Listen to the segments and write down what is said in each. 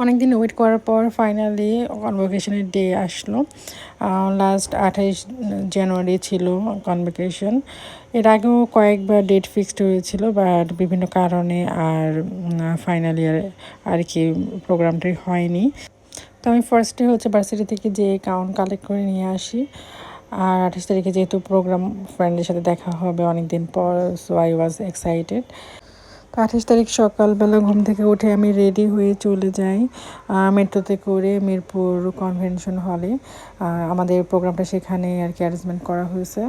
অনেক দিন ওয়েট করার পর ফাইনালি কনভোকেশনের ডে আসলো। লাস্ট 28 জানুয়ারি ছিল কনভোকেশন। এর আগেও কয়েকবার ডেট ফিক্সড হয়েছিল, বাট বিভিন্ন কারণে আর ফাইনালি আর কি প্রোগ্রামটাই হয়নি। তো আমি ফার্স্টে হচ্ছে ভার্সিটি থেকে যে কাউন্ট কালেক্ট করে নিয়ে আসি। আর 28 তারিখে যেহেতু প্রোগ্রাম, ফ্রেন্ডের সাথে দেখা হবে অনেক দিন পর, সো আই ওয়াজ এক্সাইটেড। তো 28 তারিখ সকালবেলা ঘুম থেকে উঠে আমি রেডি হয়ে চলে যাই মেট্রোতে করে মিরপুর কনভেনশন হলে। আমাদের প্রোগ্রামটা সেখানে আর কি অ্যারেঞ্জমেন্ট করা হয়েছে।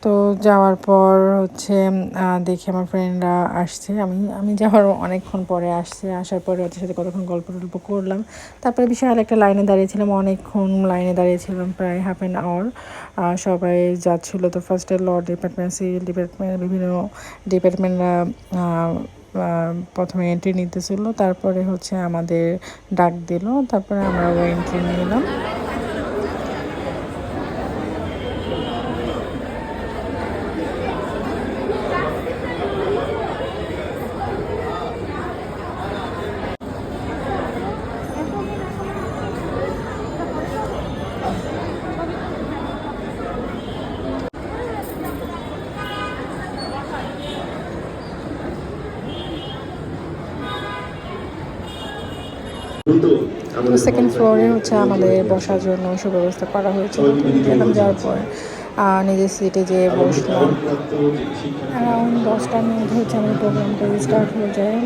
তো যাওয়ার পর হচ্ছে দেখি আমার ফ্রেন্ডরা আসছে। আমি যাওয়ার অনেকক্ষণ পরে আসছে। আসার পরে ওদের সাথে কতক্ষণ গল্প টল্প করলাম। তারপরে বিশাল একটা লাইনে দাঁড়িয়েছিলাম, অনেকক্ষণ লাইনে দাঁড়িয়েছিলাম, প্রায় হাফ অ্যান আওয়ার। সবাই যাচ্ছিলো। তো ফার্স্টে ল ডিপার্টমেন্ট, সিভিল ডিপার্টমেন্ট, বিভিন্ন ডিপার্টমেন্টরা প্রথমে এন্ট্রি নিতেছিল। তারপরে হচ্ছে আমাদের ডাক দিল, তারপরে আমরাও এন্ট্রি নিলাম। সেকেন্ড ফ্লোরে হচ্ছে আমাদের বসার জন্য সুব্যবস্থা করা হয়েছিল। এখানে যাওয়ার পর নিজের সিটে যেয়ে বসলাম। অ্যারাউন্ড 10টার মধ্যে হচ্ছে আমাদের প্রোগ্রামটা স্টার্ট হয়ে যায়।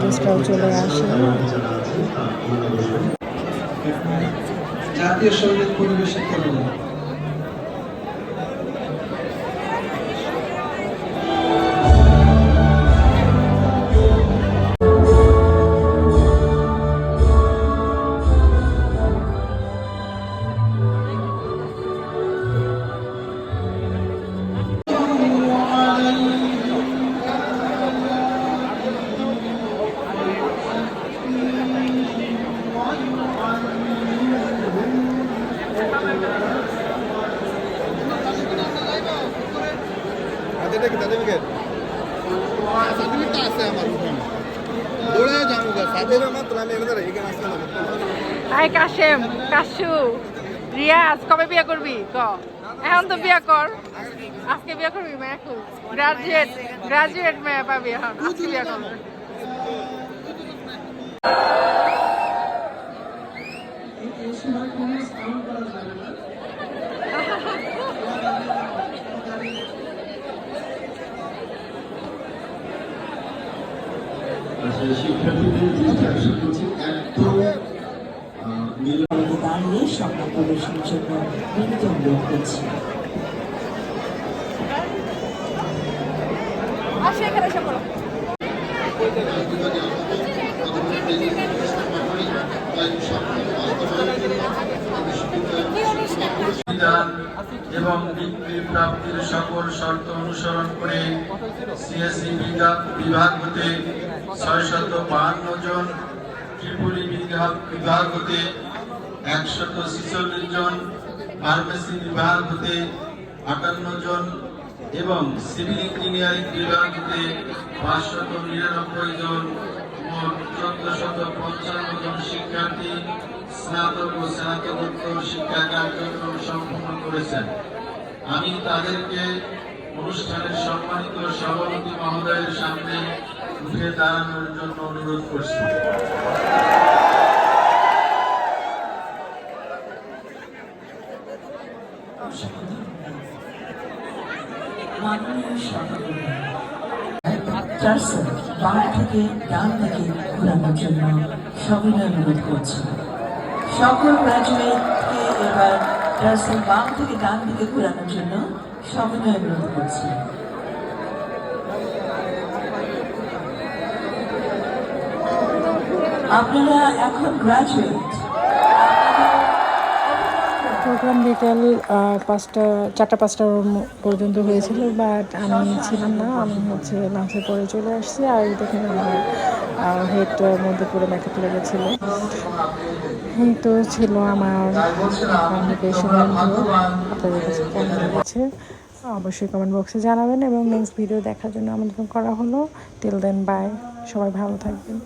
গেস্টরাও চলে আসে। জাতীয় সঙ্গীত পরিবেশন করবেন। আই কাশেম, কাশু, রিয়াজ, কবে বিয়ে করবি? এখন তো বিয়ে কর। আজকে বিয়ে করবি? গ্রাজুয়েট মেয়ে পাবি এখন। আজকে বিয়ে করবি। দাঁড়িয়ে স্বপ্ন প্রদর্শনের জন্য বিনীত অনুরোধ করছি। এবং ডিগ্রি প্রাপ্তির সকল শর্ত অনুসরণ করে সিএসসি বিভাগ হতে 652 জন, ত্রিপুলি বিভাগ হতে 146 জন, ফার্মেসি বিভাগ হতে 58 জন এবং সিভিল ইঞ্জিনিয়ারিং বিভাগ হতে 599 জন, মোট 1455 জন শিক্ষার্থী স্নাতক ও স্নাতকোত্তর শিক্ষা কার্যক্রম সম্পন্ন করেছেন। আমি তাদেরকে অনুষ্ঠানের সম্মানিত সভাপতি মহোদয়ের সামনে উঠে দাঁড়ানোর জন্য অনুরোধ করছি। বাম থেকে ডান দিকে ঘোরানোর জন্য সবিনয় অনুরোধ করছি। সকল গ্রাজুয়েটকে এবার টার্সেল বাম থেকে ডান দিকে ঘোরানোর জন্য সবিনয় অনুরোধ করছি। আপনারা এখন গ্রাজুয়েট। প্রোগ্রাম বিকেল 4টা-5টা পর্যন্ত হয়েছিল, বাট আমি ছিলাম না। আমি হচ্ছে লাঞ্চের পরে চলে আসছি। আর দেখেন আমার হেডটার মধ্যে পুরো মেকআপ লেগেছিলো। এই তো ছিল আমার কনভোকেশনের ভিডিও। আপনাদের কাছে কেমন লেগেছে অবশ্যই কমেন্ট বক্সে জানাবেন, এবং নেক্সট ভিডিও দেখার জন্য আমন্ত্রণ করা হলো। টিল দেন বাই, সবাই ভালো থাকবেন।